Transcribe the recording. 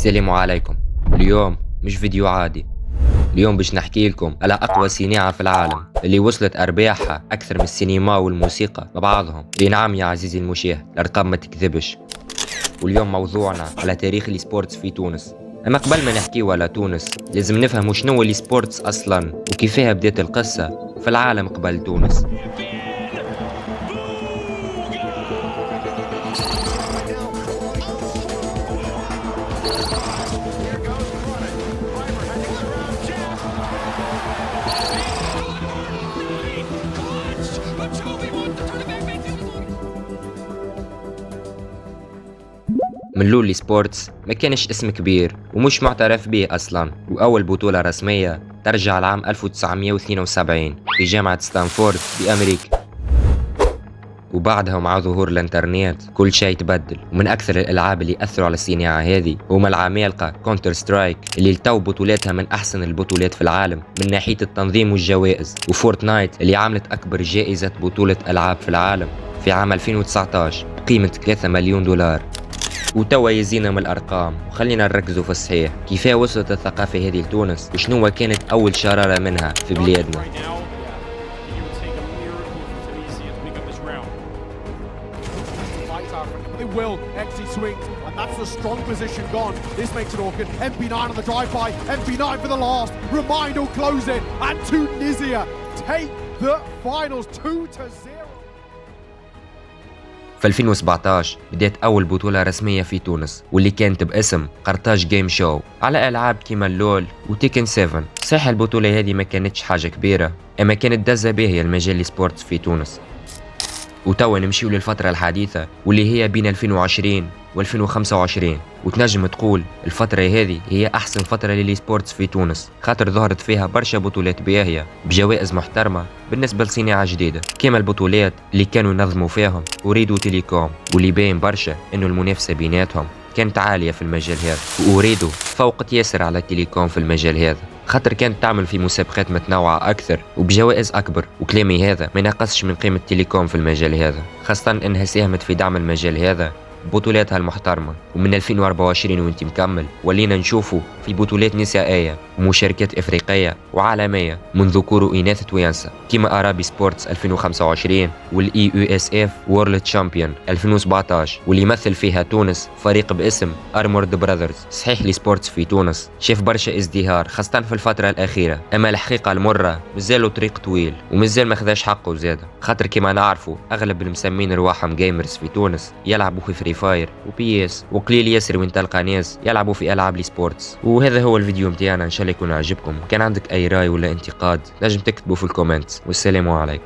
السلام عليكم. اليوم مش فيديو عادي. اليوم باش نحكي لكم على أقوى صناعة في العالم اللي وصلت أرباحها أكثر من السينما والموسيقى مع بعضهم. اي نعم يا عزيزي المشاهد، الأرقام ما تكذبش. واليوم موضوعنا على تاريخ السبورتس في تونس. أما قبل ما نحكيو على تونس لازم نفهم شنو السبورتس أصلا وكيفاه بدات القصة في العالم قبل تونس. من لولي سبورتس ما كانش اسم كبير ومش معترف به أصلا، وأول بطولة رسمية ترجع لعام 1972 في جامعة ستانفورد بأمريكا. وبعدها مع ظهور الانترنت كل شيء تبدل، ومن أكثر الألعاب اللي أثروا على الصناعة هذه هما العمالقة كونتر سترايك اللي لتو بطولاتها من أحسن البطولات في العالم من ناحية التنظيم والجوائز، وفورتنايت اللي عملت أكبر جائزة بطولة ألعاب في العالم في عام 2019 بقيمة 3 مليون دولار. وتوا يزينا من الأرقام وخلينا نركزوا في الصحيح، كيفاه وصلت الثقافة هذه لتونس وشنو كانت أول شرارة منها في بلادنا. They will. XC swings, and that's the strong position gone. This makes it awkward. MP9 on the drive-by. MP9 for the last. Remind will close it, and Tunisia take the finals 2-0. في 2017 بدأت أول بطولة رسمية في تونس واللي كانت باسم قرطاج جيم شو على ألعاب كيما اللول وتيكن 7. صحيح البطولة هذه ما كانتش حاجة كبيرة، أما كانت دزة باهية المجال السبورتس في تونس. وتوا نمشيو للفترة الحديثة واللي هي بين 2020 و2025، وتنجم تقول الفترة هذه هي أحسن فترة للسبورتس في تونس، خاطر ظهرت فيها برشا بطولات باهية بجوائز محترمة بالنسبة لصناعة جديدة، كما البطولات اللي كانوا ينظموا فيهم أوريدو تيليكوم، واللي باين برشا إنه المنافسة بيناتهم كانت عالية في المجال هذا، وأوريدو فوقت ياسر على التيليكوم في المجال هذا، خاطر كانت تعمل في مسابقات متنوعة أكثر وبجوائز أكبر. وكلامي هذا ما ينقصش من قيمة تيليكوم في المجال هذا، خاصة إنها ساهمت في دعم المجال هذا بطولاتها المحترمة. ومن 2024 وانت مكمل ولينا نشوفوا في بطولات نسائية ومشاركات إفريقية وعالمية من ذكور وإناث توانسة كيما أرابي سبورتس 2025 والإي يو اس اف وورلد شامبيون 2017 واللي يمثل فيها تونس فريق باسم أرمورد براذرز. صحيح السبورتس في تونس شاف برشا ازدهار خاصة في الفترة الأخيرة، أما الحقيقة المرة مازالوا طريق طويل ومازال ما خذاش حقه زيادة، خاطر كما نعرفوا أغلب المسمين رواحهم جيمرز في تونس يلعبوا في فري فاير وبي اس، وقليل ياسر وين تلقى ناس يلعبوا في ألعاب السبورتس. وهذا هو الفيديو متاعنا، إن شاء الله يكون عجبكم. كان عندك أي رأي ولا انتقاد نجم تكتبوا في الكومنتس، والسلام عليكم.